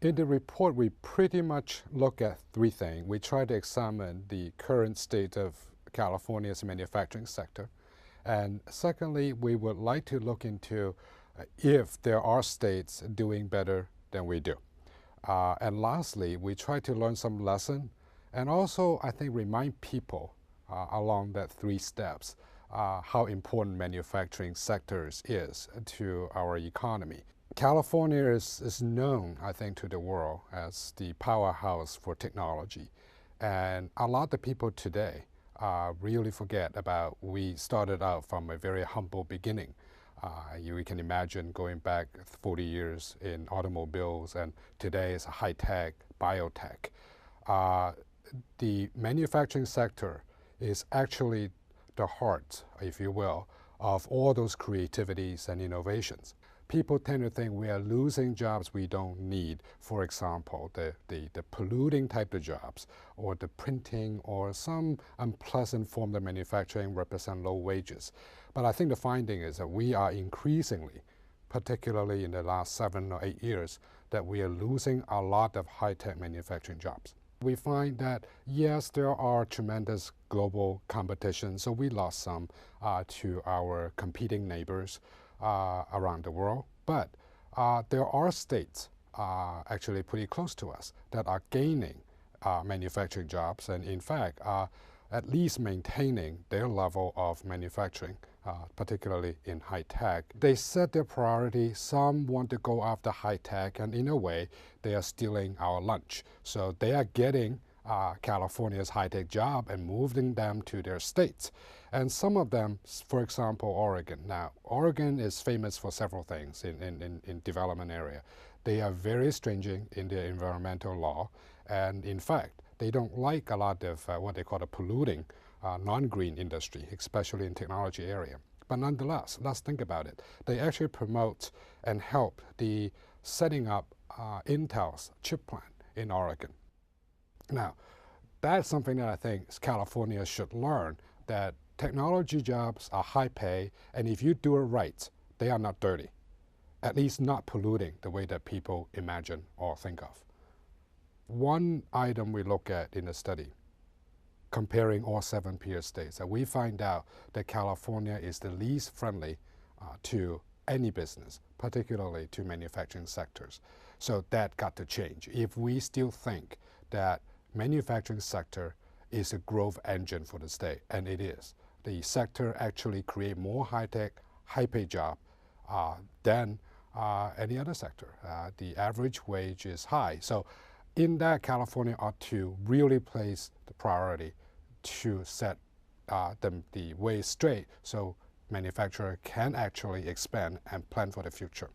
In the report, we pretty much look at three things. We try to examine the current state of California's manufacturing sector. And secondly, we would like to look into if there are states doing better than we do. And lastly, we try to learn some lesson and also, I think, remind people along that three steps how important manufacturing sectors is to our economy. California is known, I think, to the world as the powerhouse for technology. And a lot of people today really forget about we started out from a very humble beginning. You can imagine going back 40 years in automobiles, and today is high-tech, biotech. The manufacturing sector is actually the heart, if you will, of all those creativities and innovations. People tend to think we are losing jobs we don't need. For example, the polluting type of jobs, or the printing, or some unpleasant form of manufacturing represent low wages. But I think the finding is that we are increasingly, particularly in the last 7 or 8 years, that we are losing a lot of high-tech manufacturing jobs. We find that, yes, there are tremendous global competition, so we lost some to our competing neighbors around the world. But there are states actually pretty close to us that are gaining manufacturing jobs, and in fact, at least maintaining their level of manufacturing, particularly in high tech. They set their priority. Some want to go after high tech, and in a way, they are stealing our lunch. So they are getting California's high-tech job and moving them to their states. And some of them, for example, Oregon. Now, Oregon is famous for several things in development area. They are very stringent in their environmental law, and in fact, they don't like a lot of what they call a polluting non-green industry, especially in technology area. But nonetheless, let's think about it. They actually promote and help the setting up Intel's chip plant in Oregon. Now, that's something that I think California should learn, that technology jobs are high pay, and if you do it right, they are not dirty, at least not polluting the way that people imagine or think of. One item we look at in the study, comparing all 7 peer states, that we find out that California is the least friendly to any business, particularly to manufacturing sectors. So that got to change. If we still think that manufacturing sector is a growth engine for the state, and it is. The sector actually create more high-tech, high-pay job than any other sector. The average wage is high. So in that, California ought to really place the priority to set the way straight so manufacturer can actually expand and plan for the future.